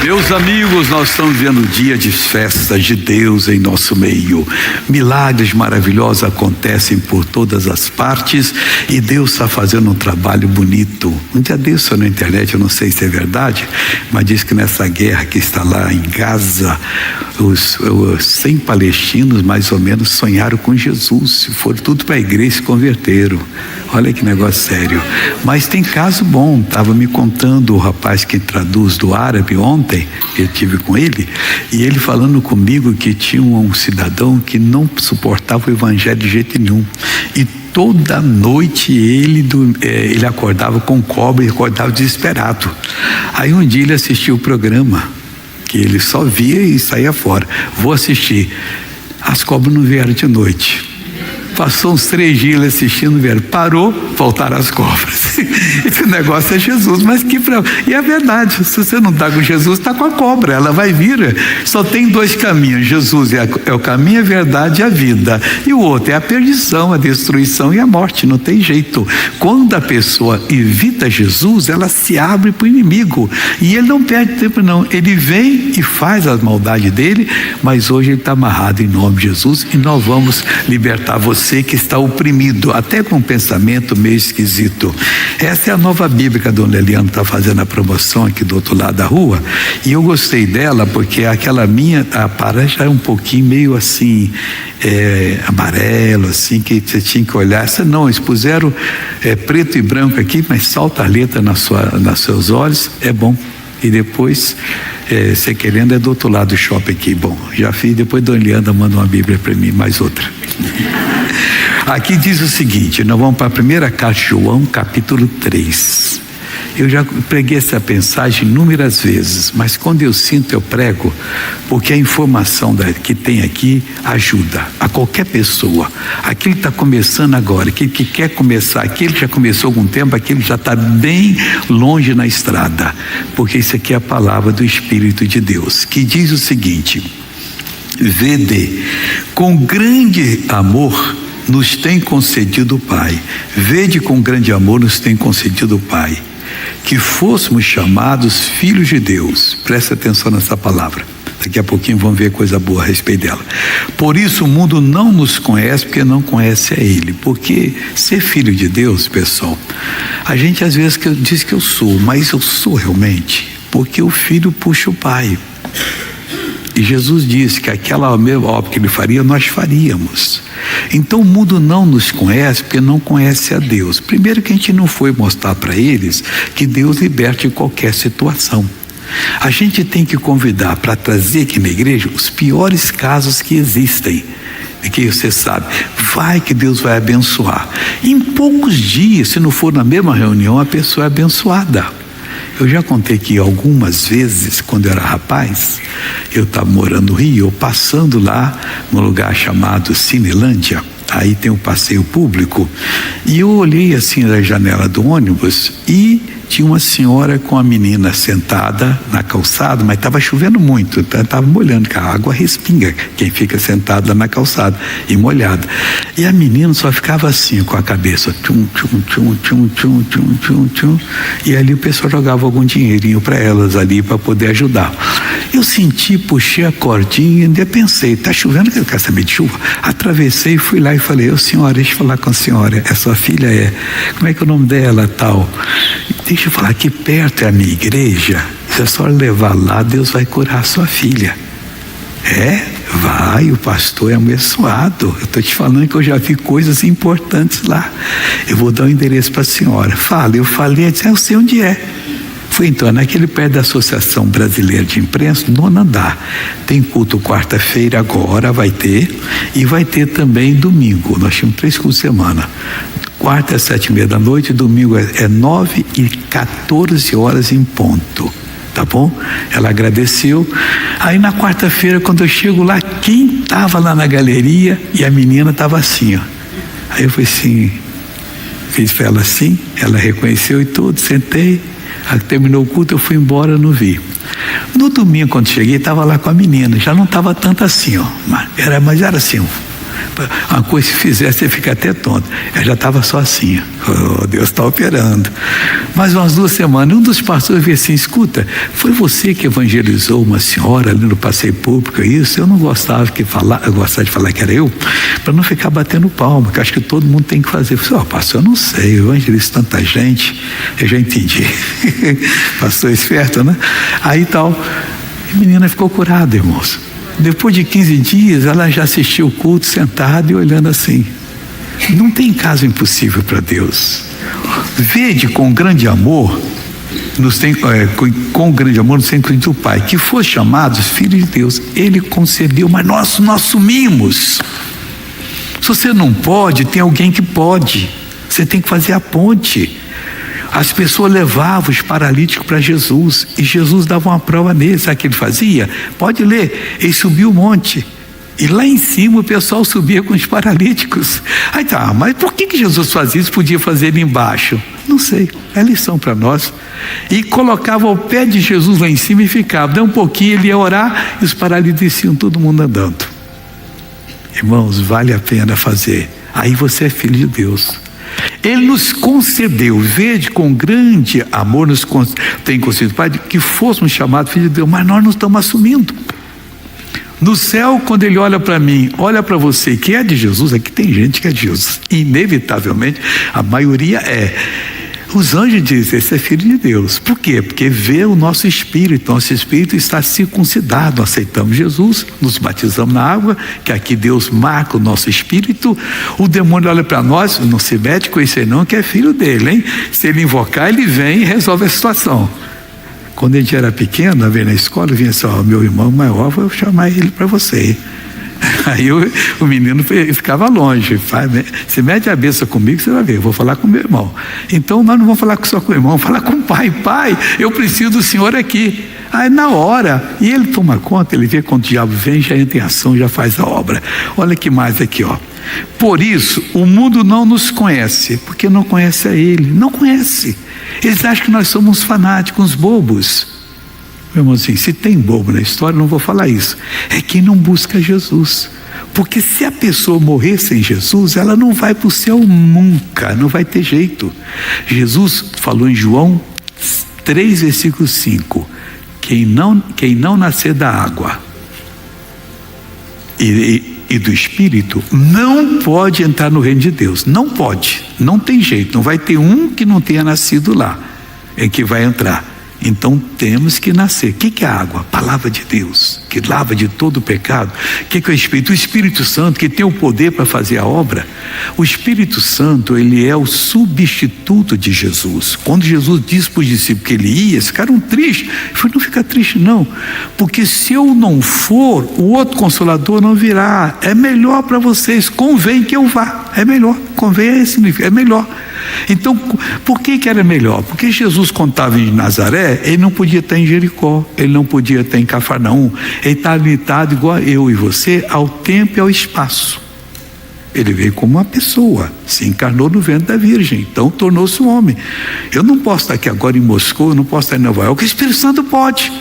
Meus amigos, nós estamos vivendo um dia de festas de Deus em nosso meio. Milagres maravilhosos acontecem por todas as partes e Deus está fazendo um trabalho bonito. Um dia desse na internet, eu não sei se é verdade, mas diz que nessa guerra que está lá em Gaza, os 100 palestinos mais ou menos sonharam com Jesus, foram tudo para a igreja e se converteram. Olha que negócio sério. Mas tem caso bom, estava me contando o rapaz que traduz do árabe ontem, eu tive com ele, e ele falando comigo que tinha um cidadão que não suportava o evangelho de jeito nenhum, e toda noite ele acordava com cobra e acordava desesperado. Aí um dia ele assistiu o programa, que ele só via e saía fora. Vou assistir. As cobras não vieram de noite. Passou uns 3 dias ele assistindo, vieram, parou, voltaram as cobras. Esse negócio é Jesus, mas e é verdade, se você não está com Jesus, está com a cobra, ela vai vir. Só tem 2 caminhos, Jesus é o caminho, a verdade e a vida, e o outro é a perdição, a destruição e a morte, não tem jeito. Quando a pessoa evita Jesus, ela se abre para o inimigo, e ele não perde tempo não, ele vem e faz as maldades dele, mas hoje ele está amarrado em nome de Jesus, e nós vamos libertar você que está oprimido, até com um pensamento meio esquisito. Essa é a nova Bíblia que a dona Eliana está fazendo a promoção aqui do outro lado da rua, e eu gostei dela porque aquela minha, a parede já é um pouquinho meio assim, amarelo, assim, que você tinha que olhar. Essa não, eles puseram preto e branco aqui, mas salta a letra nos seus olhos, é bom. E depois, você querendo, é do outro lado do shopping aqui. Bom, já fiz, depois a dona Eliana manda uma Bíblia para mim, mais outra. Aqui diz o seguinte, nós vamos para a primeira carta de João, capítulo 3. Eu já preguei essa mensagem inúmeras vezes, mas quando eu sinto, eu prego, porque a informação que tem aqui ajuda a qualquer pessoa. Aquele que está começando agora, aquele que quer começar, aquele que já começou há algum tempo, aquele que já está bem longe na estrada, porque isso aqui é a palavra do Espírito de Deus, que diz o seguinte: vede, com grande amor nos tem concedido o Pai. Vede, com grande amor nos tem concedido o Pai, que fôssemos chamados filhos de Deus. Presta atenção nessa palavra. Daqui a pouquinho vamos ver coisa boa a respeito dela. Por isso o mundo não nos conhece, porque não conhece a Ele. Porque ser filho de Deus, pessoal, a gente às vezes diz que eu sou, mas eu sou realmente, porque o filho puxa o pai. E Jesus disse que aquela mesma obra que ele faria, nós faríamos. Então o mundo não nos conhece porque não conhece a Deus. Primeiro que a gente não foi mostrar para eles que Deus liberta em qualquer situação. A gente tem que convidar para trazer aqui na igreja os piores casos que existem. Que você sabe, vai que Deus vai abençoar. Em poucos dias, se não for na mesma reunião, a pessoa é abençoada. Eu já contei que algumas vezes, quando eu era rapaz, eu estava morando no Rio, eu passando lá num lugar chamado Cinelândia, aí tem um passeio público, e eu olhei assim na janela do ônibus e tinha uma senhora com a menina sentada na calçada, mas estava chovendo muito, estava molhando, que a água respinga quem fica sentado na calçada e molhado. E a menina só ficava assim com a cabeça, tchum, tchum, tchum, tchum, tchum, tchum, tchum, tchum, e ali o pessoal jogava algum dinheirinho para elas ali para poder ajudar. Eu senti, puxei a cordinha e ainda pensei, está chovendo, que eu quero saber de chuva? Atravessei, fui lá e falei: ô senhora, deixa eu falar com a senhora, a sua filha como é que é o nome dela, tal? Deixa eu falar, aqui perto é a minha igreja, se a senhora levar lá, Deus vai curar a sua filha. Vai, o pastor é abençoado. Eu estou te falando que eu já vi coisas importantes lá. Eu vou dar o endereço para a senhora. Fala, eu falei, eu sei onde é. Fui então naquele perto da Associação Brasileira de Imprensa, no andar. Tem culto quarta-feira agora, vai ter, e vai ter também domingo. Nós tínhamos 3 cultos por semana. Quarta é 7:30 da noite, domingo é 9 e 14 horas em ponto. Tá bom? Ela agradeceu. Aí na quarta-feira, quando eu chego lá, quem estava lá na galeria? E a menina estava assim, ó. Aí eu falei assim, fiz para ela assim, ela reconheceu e tudo, sentei. Aí terminou o culto, eu fui embora, não vi. No domingo, quando cheguei, estava lá com a menina, já não estava tanto assim, ó, mas era assim, uma coisa que fizer, você fica até tonto. Eu já estava só assim, Deus está operando. Mas umas 2 semanas, um dos pastores veio assim: escuta, foi você que evangelizou uma senhora ali no passeio público, isso? Eu não gostava de falar que era eu, para não ficar batendo palma, que acho que todo mundo tem que fazer. Eu falei: pastor, eu não sei, eu evangelizo tanta gente. Eu já entendi. Pastor esperto, né? Aí tal, a menina ficou curada, irmãos. Depois de 15 dias, ela já assistiu o culto sentada e olhando assim. Não tem caso impossível para Deus. Vede com grande amor, com grande amor nos tem incluído o Pai, que foi chamados filhos de Deus. Ele concedeu, mas nós assumimos. Se você não pode, tem alguém que pode. Você tem que fazer a ponte. As pessoas levavam os paralíticos para Jesus, e Jesus dava uma prova neles. Sabe o que ele fazia? Pode ler, ele subiu o monte, e lá em cima o pessoal subia com os paralíticos. Aí tá, mas por que Jesus fazia isso? Podia fazer ali embaixo? Não sei, é lição para nós. E colocava o pé de Jesus lá em cima e ficava, dá um pouquinho, ele ia orar, e os paralíticos desciam, todo mundo andando. Irmãos, vale a pena fazer. Aí você é filho de Deus. Ele nos concedeu, vede com grande amor nos tem concedido, Pai, que fôssemos chamados filhos de Deus, mas nós não estamos assumindo. No céu, quando ele olha para mim, olha para você, que é de Jesus, aqui tem gente que é de Jesus, inevitavelmente, a maioria é. Os anjos dizem: esse é filho de Deus. Por quê? Porque vê o nosso espírito está circuncidado. Aceitamos Jesus, nos batizamos na água, que aqui Deus marca o nosso espírito. O demônio olha para nós, não se mete com isso aí não, que é filho dele, hein? Se ele invocar, ele vem e resolve a situação. Quando a gente era pequeno, na escola, vinha assim: meu irmão maior, vou chamar ele para você. Aí o menino ficava longe. Se mete a besta comigo, você vai ver, eu vou falar com meu irmão. Então nós não vamos falar só com o irmão, vamos falar com o pai. Pai, eu preciso do senhor aqui. Aí na hora, e ele toma conta, ele vê quando o diabo vem, já entra em ação, já faz a obra. Olha que mais aqui, ó. Por isso, o mundo não nos conhece, porque não conhece a ele, não conhece. Eles acham que nós somos fanáticos, uns bobos. Meu irmão, assim, se tem bobo na história, não vou falar isso. É quem não busca Jesus. Porque se a pessoa morrer sem Jesus, ela não vai para o céu nunca, não vai ter jeito. Jesus falou em João 3, versículo 5: quem não nascer da água e do Espírito, não pode entrar no reino de Deus. Não pode, não tem jeito. Não vai ter um que não tenha nascido lá, é que vai entrar. Então temos que nascer. O que é a água? A palavra de Deus, que lava de todo o pecado. O que é o Espírito? O Espírito Santo, que tem o poder para fazer a obra. O Espírito Santo, ele é o substituto de Jesus. Quando Jesus disse para os discípulos que ele ia, eles ficaram tristes. Ele falou: não fica triste não, porque se eu não for, o outro Consolador não virá. É melhor para vocês, convém que eu vá. É melhor, convém significa, é melhor. Então, por que era melhor? Porque Jesus, quando estava em Nazaré, ele não podia estar em Jericó, ele não podia estar em Cafarnaum, ele estava limitado igual eu e você ao tempo e ao espaço. Ele veio como uma pessoa, se encarnou no ventre da Virgem, então tornou-se um homem. Eu não posso estar aqui agora em Moscou, eu não posso estar em Nova York, o Espírito Santo pode.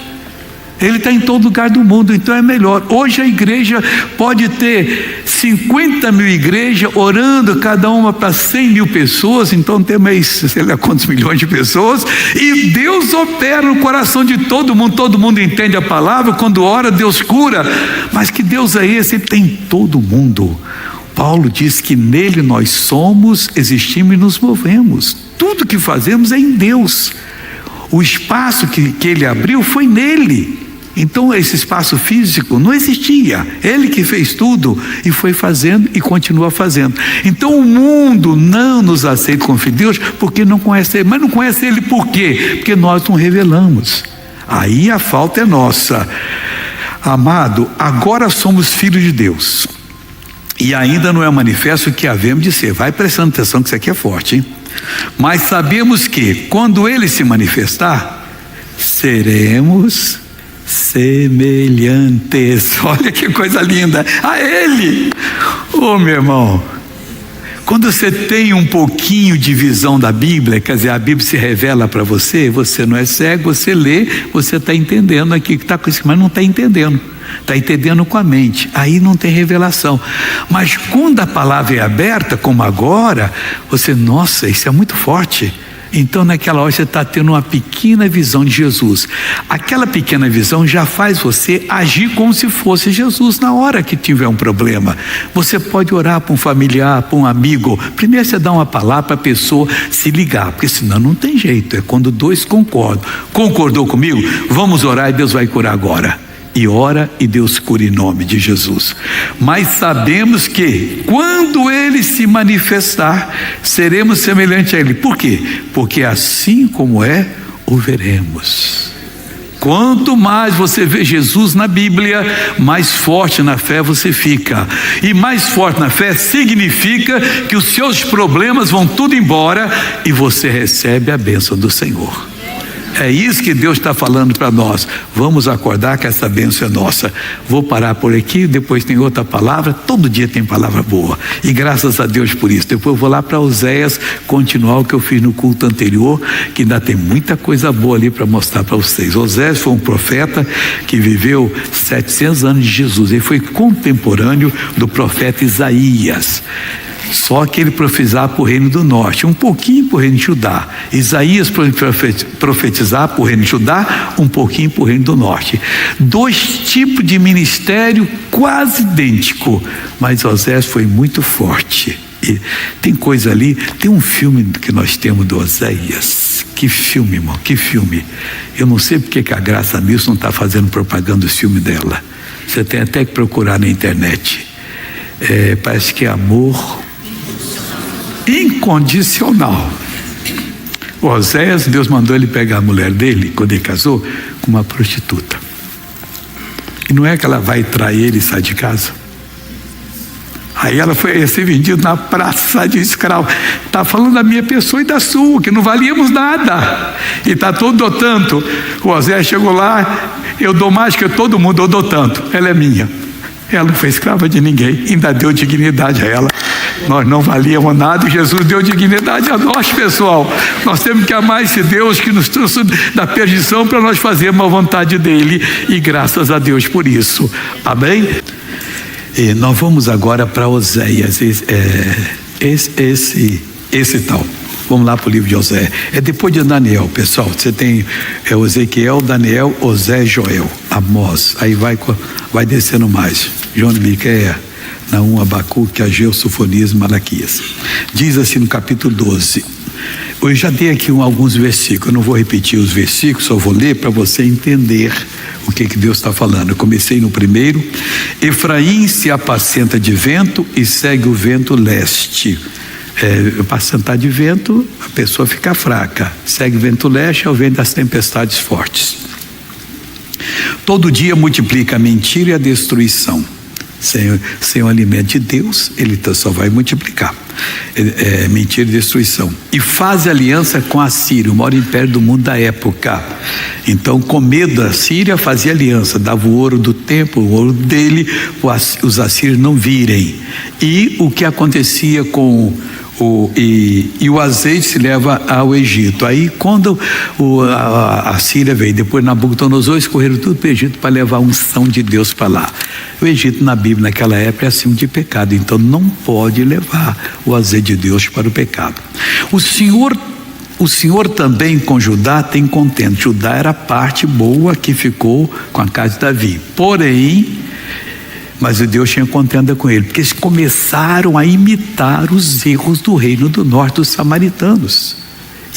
Ele está em todo lugar do mundo, então é melhor. Hoje a igreja pode ter 50 mil igrejas orando, cada uma para 100 mil pessoas, então temos sei lá quantos milhões de pessoas, e Deus opera no coração de todo mundo entende a palavra, quando ora Deus cura. Mas que Deus é esse? Ele tem em todo mundo. Paulo diz que nele nós somos, existimos e nos movemos. Tudo que fazemos é em Deus. O espaço que ele abriu foi nele. Então esse espaço físico não existia, ele que fez tudo e foi fazendo e continua fazendo. Então o mundo não nos aceita como filho de Deus porque não conhece ele. Mas não conhece ele por quê? Porque nós não revelamos. Aí a falta é nossa. Amado, agora somos filhos de Deus e ainda não é manifesto o que havemos de ser. Vai prestando atenção que isso aqui é forte, hein? Mas sabemos que quando ele se manifestar, seremos semelhantes. Olha que coisa linda, a ele. Meu irmão, Quando você tem um pouquinho de visão da Bíblia, quer dizer, a Bíblia se revela para você, você não é cego, você lê, você está entendendo aqui que está com isso, mas não está entendendo. Está entendendo com a mente, aí não tem revelação. Mas quando a palavra é aberta, como agora, você, nossa, isso é muito forte. Então naquela hora você está tendo uma pequena visão de Jesus. Aquela pequena visão já faz você agir como se fosse Jesus na hora que tiver um problema. Você pode orar para um familiar, para um amigo. Primeiro você dá uma palavra para a pessoa se ligar, porque senão não tem jeito, é quando dois concordam. Concordou comigo? Vamos orar e Deus vai curar agora. E ora e Deus cura em nome de Jesus. Mas sabemos que quando Ele se manifestar, seremos semelhantes a Ele. Por quê? Porque assim como é, o veremos. Quanto mais você vê Jesus na Bíblia, mais forte na fé você fica. E mais forte na fé significa que os seus problemas vão tudo embora e você recebe a bênção do Senhor. É isso que Deus está falando para nós. Vamos acordar que essa bênção é nossa. Vou parar por aqui, depois tem outra palavra. Todo dia tem palavra boa. E graças a Deus por isso. Depois eu vou lá para Oséias, continuar o que eu fiz no culto anterior, que ainda tem muita coisa boa ali para mostrar para vocês. Oséias foi um profeta que viveu 700 anos de Jesus. Ele foi contemporâneo do profeta Isaías. Só que ele profetizava para o reino do norte, um pouquinho para o reino de Judá. Isaías profetizava para o reino de Judá, um pouquinho para o reino do norte. Dois tipos de ministério quase idêntico, mas Oséias foi muito forte. E tem coisa ali, tem um filme que nós temos do Oséias. Que filme, irmão, que filme. Eu não sei porque que a Graça Nilson não está fazendo propaganda do filme dela. Você tem até que procurar na internet. Parece que é Amor Incondicional. O Oséias, Deus mandou ele pegar a mulher dele, quando ele casou, com uma prostituta. E não é que ela vai trair ele e sai de casa. Aí ela foi ser vendida na praça de escravo. Está falando da minha pessoa e da sua, que não valíamos nada. E está todo dou tanto. O Oséias chegou lá, eu dou mais que todo mundo, eu dou tanto. Ela é minha. Ela não foi escrava de ninguém, ainda deu dignidade a ela. Nós não valíamos nada e Jesus deu dignidade a nós, pessoal. Nós temos que amar esse Deus que nos trouxe da perdição para nós fazermos a vontade dele, e graças a Deus por isso. Amém? E nós vamos agora para Oséias, esse tal. Vamos lá para o livro de Oséias. É depois de Daniel, pessoal. Você tem Ezequiel, Daniel, Oséias, Joel, Amós. Aí vai descendo mais. João de Miqueias, Naum, Abacuque, Ageu, Sofonias, Malaquias. Diz assim no capítulo 12. Eu já dei aqui alguns versículos. Eu não vou repetir os versículos, só vou ler para você entender o que Deus está falando. Eu comecei no primeiro. Efraim se apacenta de vento e segue o vento leste. Apacentar de vento, a pessoa fica fraca. Segue o vento leste, é o vento das tempestades fortes. Todo dia multiplica a mentira e a destruição. Sem o alimento de Deus, ele só vai multiplicar. Mentira e destruição. E faz aliança com a Síria, o maior império do mundo da época. Então, com medo da Síria, fazia aliança, dava o ouro do templo, o ouro dele, os assírios não virem. E o que acontecia com o azeite se leva ao Egito. Aí quando a Síria veio, depois Nabucodonosor, escorreram tudo para o Egito para levar a unção de Deus para lá. O Egito na Bíblia naquela época é acima de pecado, então não pode levar o azeite de Deus para o pecado. O Senhor também com Judá tem contento. Judá era a parte boa que ficou com a casa de Davi. Porém, mas o Deus tinha contenda com ele, porque eles começaram a imitar os erros do reino do norte, dos samaritanos.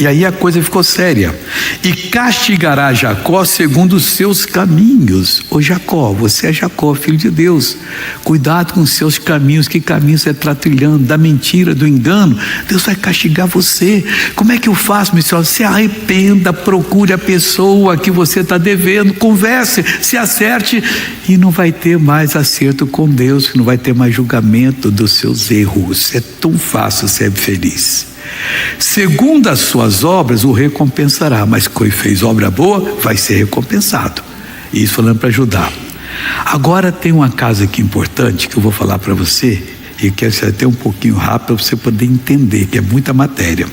E aí a coisa ficou séria. E castigará Jacó segundo os seus caminhos. Ô Jacó, você é Jacó, filho de Deus. Cuidado com os seus caminhos. Que caminhos você está trilhando? Da mentira, do engano. Deus vai castigar você. Como é que eu faço, meu senhor? Se arrependa, procure a pessoa que você está devendo, converse, se acerte, e não vai ter mais acerto com Deus, não vai ter mais julgamento dos seus erros. É tão fácil ser feliz. Segundo as suas obras o recompensará, mas quem fez obra boa vai ser recompensado. Isso falando para Judá. Agora tem uma casa aqui importante que eu vou falar para você, E quero ser até um pouquinho rápido para você poder entender, que é muita matéria.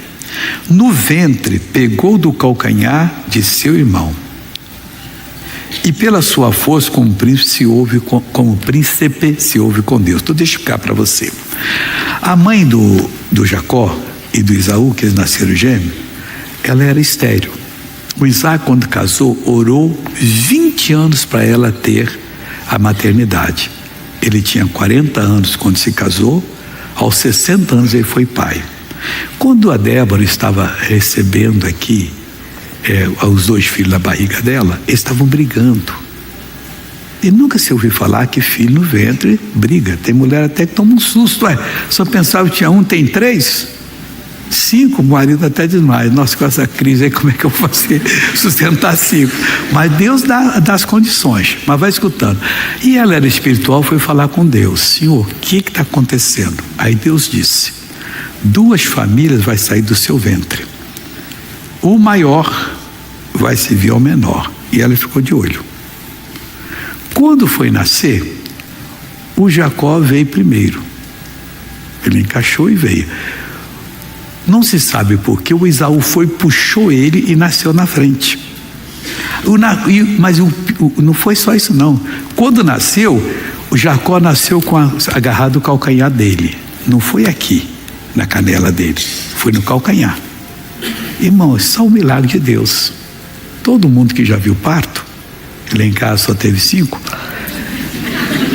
No ventre pegou do calcanhar de seu irmão, e pela sua força como príncipe se ouve com Deus. Então deixa eu explicar para você. A mãe do Jacó e do Esaú, que eles nasceram gêmeos, ela era estéril. O Isaac, quando casou, orou 20 anos para ela ter a maternidade. Ele tinha 40 anos quando se casou, aos 60 anos ele foi pai. Quando a Débora estava recebendo aqui os 2 filhos na barriga dela, eles estavam brigando. E nunca se ouviu falar que filho no ventre briga. Tem mulher até que toma um susto. Só pensava que tinha 1, tem 3, 5, o marido até diz mais. Nossa, com essa crise aí, como é que eu vou fazer sustentar 5? Mas Deus dá as condições. Mas vai escutando. E ela era espiritual, foi falar com Deus: Senhor, o que está acontecendo? Aí Deus disse: 2 famílias vai sair do seu ventre. O maior vai servir ao menor. E ela ficou de olho. Quando foi nascer, o Jacó veio primeiro. Ele encaixou e veio. Não se sabe por que o Esaú puxou ele e nasceu na frente. Mas não foi só isso não. Quando nasceu, o Jacó nasceu agarrado o calcanhar dele. Não foi aqui, na canela dele. Foi no calcanhar. Irmão, é só um milagre de Deus. Todo mundo que já viu parto, lá em casa só teve 5,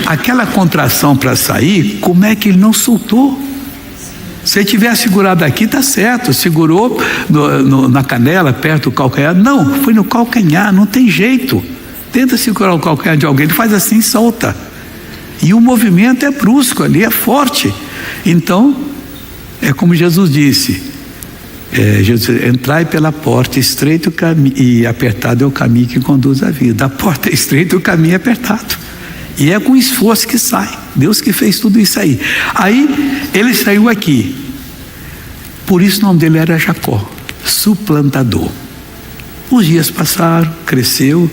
aquela contração para sair, como é que ele não soltou? Se ele tivesse segurado aqui, tá certo, segurou na canela, perto do calcanhar. Não, foi no calcanhar, não tem jeito. Tenta segurar o calcanhar de alguém, ele faz assim, solta. E o movimento é brusco ali, é forte. Então, é como Jesus disse: entrai pela porta, estreito e apertado é o caminho que conduz à vida. A porta é estreita e o caminho é apertado. E é com esforço que sai. Deus que fez tudo isso aí. Aí ele saiu aqui. Por isso o nome dele era Jacó, suplantador. Os dias passaram, cresceu.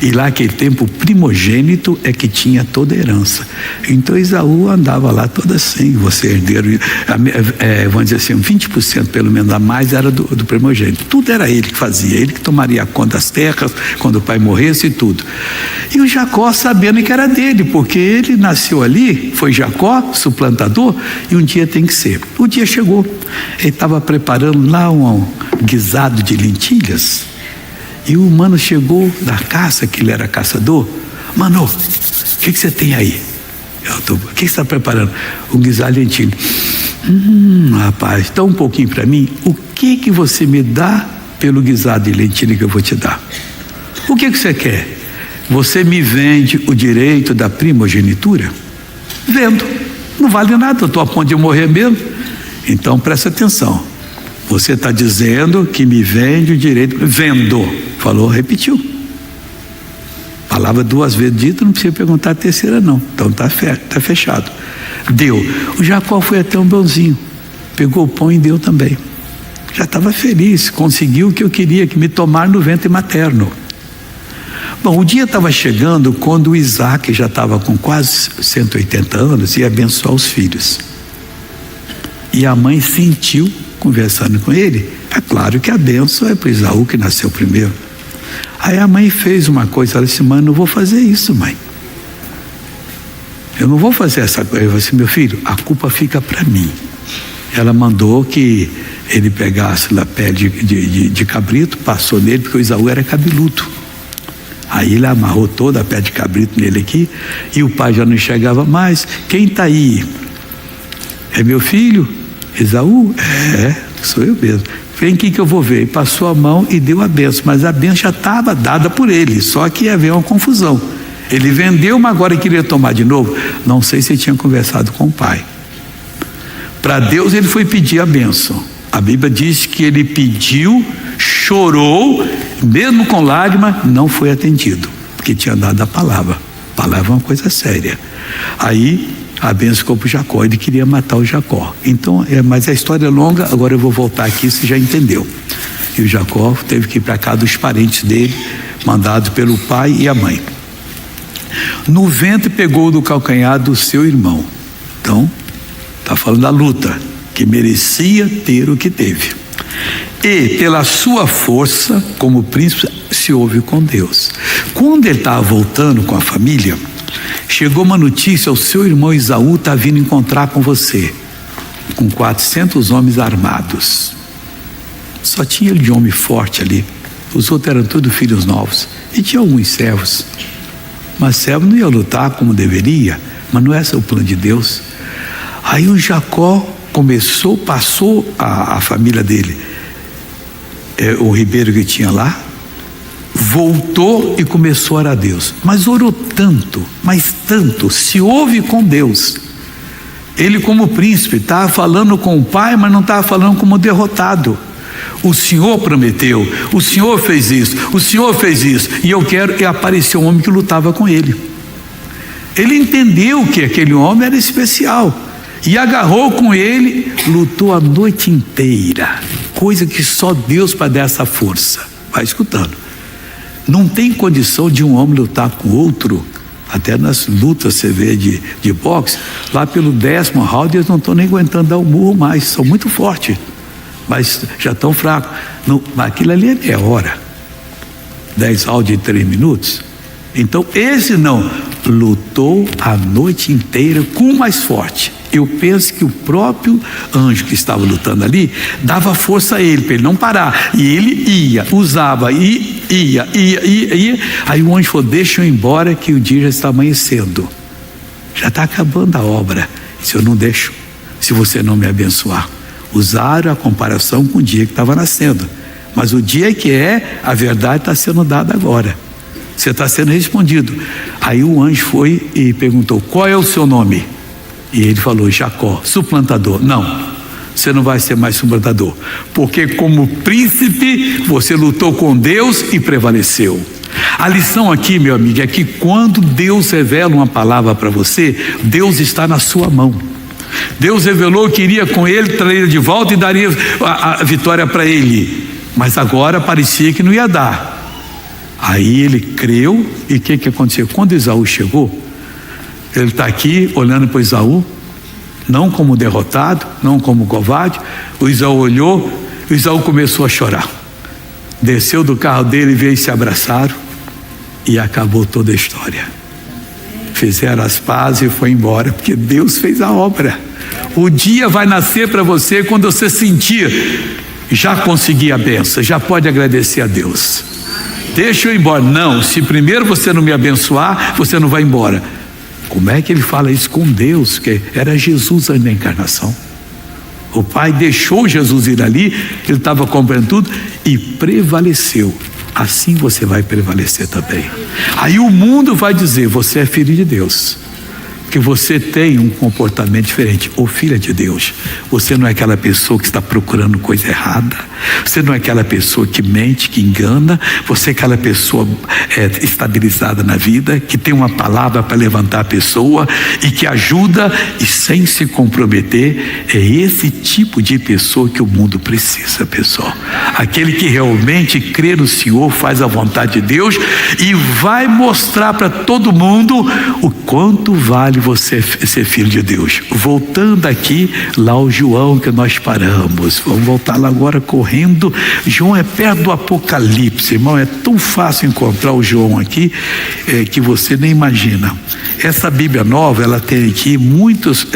E lá aquele tempo o primogênito é que tinha toda a herança. Então Esaú andava lá todo assim: você herdeiro, vamos dizer assim, 20% pelo menos a mais era do primogênito. Tudo era ele que fazia, ele que tomaria conta das terras quando o pai morresse e tudo. E o Jacó sabendo que era dele, porque ele nasceu ali, foi Jacó, suplantador, e um dia tem que ser. O dia chegou, ele estava preparando lá um guisado de lentilhas. E o mano chegou da caça, que ele era caçador. Mano, o que você tem aí? O que você está preparando? Um guisado de lentilha. Rapaz, dá um pouquinho para mim. O que você me dá pelo guisado de lentilha que eu vou te dar? O que você quer? Você me vende o direito da primogenitura? Vendo. Não vale nada, eu estou a ponto de morrer mesmo. Então presta atenção. Você está dizendo que me vende o direito. Vendo. Falou, repetiu. Palavra 2 vezes dita, não precisa perguntar a terceira não. Então tá fechado. Deu. O Jacó foi até um bonzinho. Pegou o pão e deu também. Já estava feliz, conseguiu o que eu queria, que me tomar no ventre materno. Bom, o dia estava chegando quando o Isaac já estava com quase 180 anos e ia abençoar os filhos. E a mãe sentiu, conversando com ele, é claro que a bênção é para Esaú, que nasceu primeiro. Aí a mãe fez uma coisa, ela disse: mãe, não vou fazer isso, mãe. Eu não vou fazer essa coisa. Eu falei assim: meu filho, a culpa fica para mim. Ela mandou que ele pegasse lá pele de cabrito, passou nele, porque o Esaú era cabeludo. Aí ele amarrou toda a pele de cabrito nele aqui, e o pai já não enxergava mais. Quem está aí? É meu filho? Esaú? Sou eu mesmo. Vem aqui que eu vou ver. E passou a mão e deu a bênção, mas a bênção já estava dada por ele, só que havia uma confusão. Ele vendeu, mas agora queria tomar de novo. Não sei se ele tinha conversado com o pai. Para Deus ele foi pedir a bênção. A Bíblia diz que ele pediu, chorou, mesmo com lágrimas, não foi atendido, porque tinha dado a palavra. A palavra é uma coisa séria. Aí a bênção ficou para o Jacó, ele queria matar o Jacó. Então, mas a história é longa, agora eu vou voltar aqui, você já entendeu. E o Jacó teve que ir para casa dos parentes dele, mandado pelo pai e a mãe. No ventre pegou do calcanhar do seu irmão. Então, Está falando da luta, que merecia ter o que teve. E pela sua força, como príncipe, se houve com Deus. Quando ele estava voltando com a família, chegou uma notícia: o seu irmão Esaú está vindo encontrar com você, com 400 homens armados. Só tinha ele de homem forte ali, os outros eram todos filhos novos, e tinha alguns servos, mas servo não ia lutar como deveria. Mas não é esse o plano de Deus. Aí o Jacó passou a família dele, o ribeiro que tinha lá, voltou e começou a orar a Deus, mas orou tanto, mas tanto, se houve com Deus. Ele, como príncipe, estava falando com o pai, mas não estava falando como derrotado. O Senhor prometeu, o Senhor fez isso, o Senhor fez isso, e eu quero. E apareceu um homem que lutava com ele. Ele entendeu que aquele homem era especial e agarrou com ele, lutou a noite inteira, coisa que só Deus para dar essa força. Vai escutando. Não tem condição de um homem lutar com outro. Até nas lutas você vê de boxe, lá pelo 10º round eles não estão nem aguentando dar o murro mais, são muito fortes, mas já estão fracos. Não, aquilo ali é meia hora, 10 rounds em 3 minutos. Então esse não, lutou a noite inteira com o mais forte. Eu penso que o próprio anjo que estava lutando ali dava força a ele, para ele não parar, e ele ia, usava, e ia. Aí o anjo falou: deixa eu ir embora, que o dia já está amanhecendo, já está acabando a obra, se eu não deixo, se você não me abençoar. Usaram a comparação com o dia que estava nascendo, mas o dia que a verdade está sendo dada agora, você está sendo respondido. Aí o anjo foi e perguntou: qual é o seu nome? E ele falou: Jacó, suplantador. Não, você não vai ser mais suplantador, porque como príncipe você lutou com Deus e prevaleceu. A lição aqui, meu amigo, é que quando Deus revela uma palavra para você, Deus está na sua mão. Deus revelou que iria com ele, traria de volta e daria a vitória para ele, mas agora parecia que não ia dar. Aí ele creu, e o que aconteceu? Quando Esaú chegou, ele está aqui olhando para Esaú, não como derrotado, não como covarde. O Esaú olhou, o Esaú começou a chorar, desceu do carro dele, veio e se abraçaram, e acabou toda a história. Fizeram as pazes e foi embora, porque Deus fez a obra. O dia vai nascer para você quando você sentir: já consegui a benção, já pode agradecer a Deus. Deixa eu ir embora. Não, se primeiro você não me abençoar, você não vai embora. Como é que ele fala isso com Deus? Que era Jesus na encarnação. O Pai deixou Jesus ir ali, ele estava comprando tudo e prevaleceu. Assim você vai prevalecer também. Aí o mundo vai dizer: você é filho de Deus, que você tem um comportamento diferente, ou filha de Deus. Você não é aquela pessoa que está procurando coisa errada, você não é aquela pessoa que mente, que engana, você é aquela pessoa estabilizada na vida, que tem uma palavra para levantar a pessoa e que ajuda e sem se comprometer. É esse tipo de pessoa que o mundo precisa, pessoal. Aquele que realmente crê no Senhor, faz a vontade de Deus e vai mostrar para todo mundo o quanto vale você ser filho de Deus. Voltando aqui, lá o João que nós paramos, vamos voltar lá agora correndo. João é perto do Apocalipse, irmão, é tão fácil encontrar o João aqui, que você nem imagina. Essa Bíblia nova, ela tem aqui muitos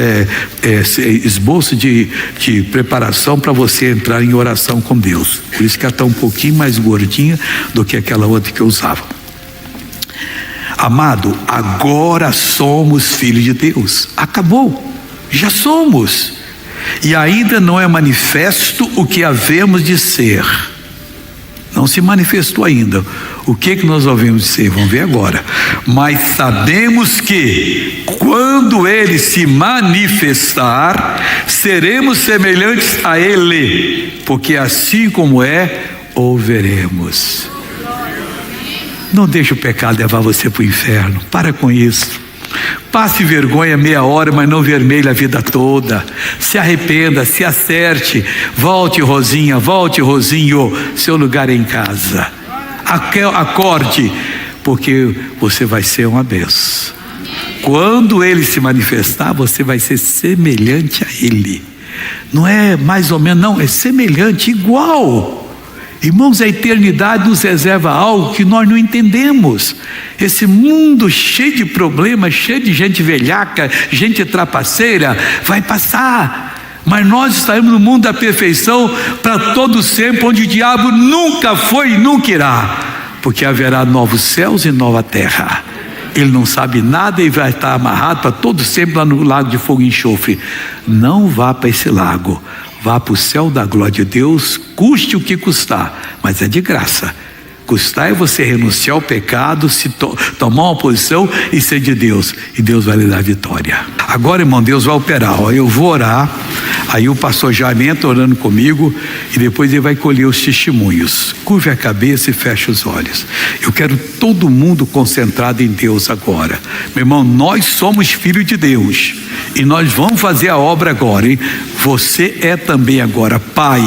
esboços de preparação para você entrar em oração com Deus, por isso que ela está um pouquinho mais gordinha do que aquela outra que eu usava. Amado, agora somos filhos de Deus. Acabou, já somos. E ainda não é manifesto o que havemos de ser. Não se manifestou ainda. O que nós havemos de ser? Vamos ver agora. Mas sabemos que quando Ele se manifestar, seremos semelhantes a Ele, porque assim como o veremos. Não deixe o pecado levar você para o inferno. Para com isso. Passe vergonha meia hora, mas não vermelha a vida toda. Se arrependa, se acerte. Volte, Rosinha, volte, Rosinho. Seu lugar é em casa. Acorde, porque você vai ser uma benção. quando ele se manifestar, você vai ser semelhante a ele. Não é mais ou menos, não, é semelhante, igual. Irmãos, a eternidade nos reserva algo que nós não entendemos. Esse mundo cheio de problemas, cheio de gente velhaca, gente trapaceira, vai passar. Mas nós estaremos no mundo da perfeição para todo sempre, onde o diabo nunca foi e nunca irá, porque haverá novos céus e nova terra. Ele não sabe nada e vai estar amarrado para todo sempre lá no lago de fogo e enxofre. Não vá para esse lago, vá para o céu da glória de Deus, custe o que custar, mas é de graça. Custar é você renunciar ao pecado, tomar uma posição e ser de Deus, e Deus vai lhe dar vitória. Agora, irmão, Deus vai operar. Eu vou orar, aí o pastor Jaime entra orando comigo, e depois ele vai colher os testemunhos. Curve a cabeça e feche os olhos. Eu quero todo mundo concentrado em Deus agora. Meu irmão, nós somos filhos de Deus, e nós vamos fazer a obra agora, hein? Você é também agora. Pai,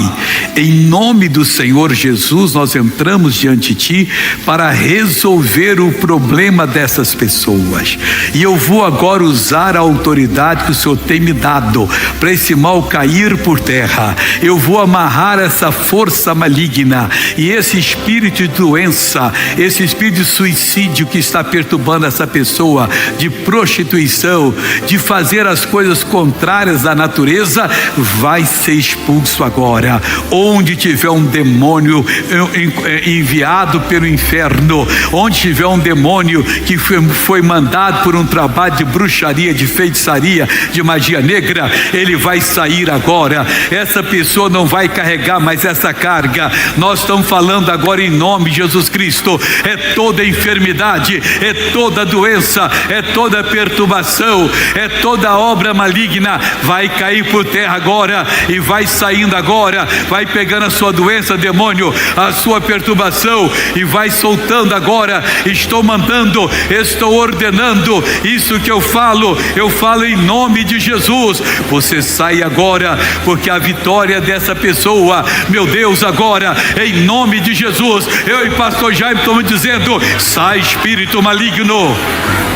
em nome do Senhor Jesus, nós entramos diante de Ti para resolver o problema dessas pessoas, e eu vou agora usar a autoridade que o Senhor tem me dado para esse mal cair por terra. Eu vou amarrar essa força maligna e esse espírito de doença, esse espírito de suicídio que está perturbando essa pessoa, de prostituição, de fazer as coisas contrárias à natureza, vai ser expulso agora. Onde tiver um demônio enviado pelo inferno, onde tiver um demônio que foi mandado por um trabalho de bruxaria, de feitiçaria, de magia negra, ele vai sair agora. Essa pessoa não vai carregar mais essa carga. Nós estamos falando agora em nome de Jesus Cristo. É toda enfermidade, é toda doença, é toda perturbação, é toda obra maligna, vai cair por terra agora e vai saindo agora. Vai pegando a sua doença, demônio, a sua perturbação, e vai soltando agora. Estou mandando, estou ordenando, isso que eu falo em nome de Jesus. Você sai agora, porque a vitória dessa pessoa, meu Deus, agora, em nome de Jesus, eu e pastor Jaime estamos dizendo: sai espírito maligno.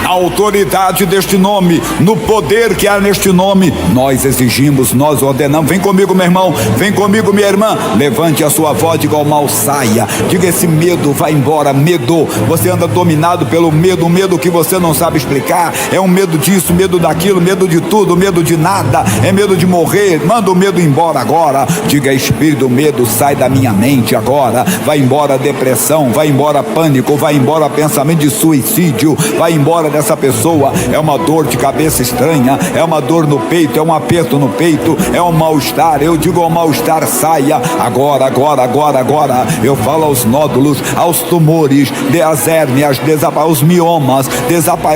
A autoridade deste nome, no poder que há neste nome, nós exigimos, nós ordenamos. Vem comigo, meu irmão, vem comigo, minha irmã. Levante a sua voz, diga ao mal: saia. Diga: esse medo vai embora. Medo, você anda dominado pelo medo, um medo que você não sabe explicar. É um medo disso, medo daquilo, medo de tudo, medo de nada, é medo de morrer. Manda o medo embora agora. Diga: espírito do medo, sai da minha mente agora. Vai embora a depressão, vai embora pânico, vai embora pensamento de suicídio, vai embora dessa pessoa. É uma dor de cabeça estranha, é uma dor no peito, é um aperto no peito, é um mal-estar. Eu digo ao mal-estar: saia agora, agora, agora, agora. Eu falo aos nódulos, aos tumores, às hérnias, aos miomas,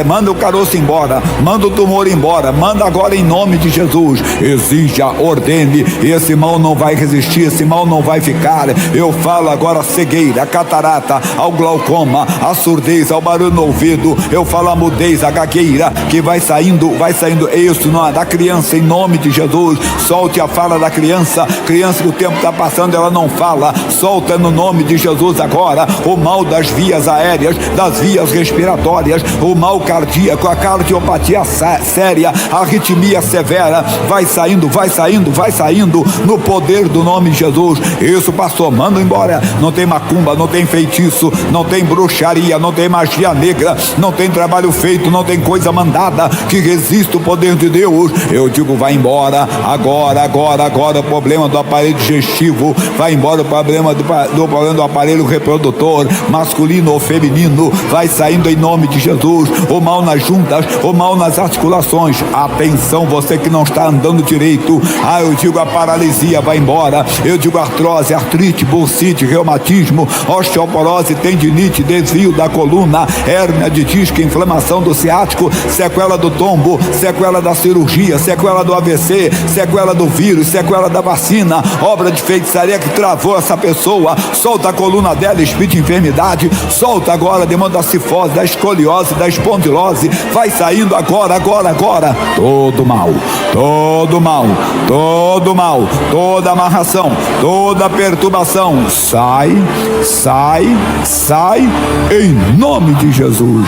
manda o caroço embora, manda o tumor embora, manda agora em nome de Jesus. Exija, ordene, esse mal não vai resistir, esse mal não vai ficar. Eu falo agora a cegueira, a catarata, ao glaucoma, a surdez, ao barulho no ouvido. Eu falo a mudez, a gagueira, que vai saindo isso da criança, em nome de Jesus. Solte a fala da criança que o tempo está passando, ela não fala. Solta no nome de Jesus agora o mal das vias aéreas, das vias respiratórias, o mal cardíaco, a cardiopatia séria, a arritmia severa. Vai saindo, vai saindo, vai saindo no poder do nome de Jesus. Isso, pastor, manda embora. Não tem macumba, não tem feitiço, não tem bruxaria, não tem magia negra, não tem trabalho feito, não tem coisa mandada que resista o poder de Deus. Eu digo: vai embora agora, agora, agora. O problema do aparelho digestivo, vai embora o problema do aparelho reprodutor, masculino ou feminino, vai saindo em nome de Jesus. O mal nas juntas, o mal nas articulações. Atenção, você que não está andando direito. Eu digo: a paralisia vai embora. Eu digo: artrose, artrite, bursite, reumatismo, osteoporose, tendinite, desvio da coluna, hérnia de disco, inflamação do ciático, sequela do tombo, sequela da cirurgia, sequela do AVC, sequela do vírus, sequela da vacina, obra de feitiçaria que travou essa pessoa. Solta a coluna dela, espírito de enfermidade. Solta agora, demônio da cifose, da escoliose, da espondilose. Vai saindo agora, agora, agora. Todo mal, todo mal, todo mal, toda amarração, toda perturbação, sai, sai, sai, em nome de Jesus.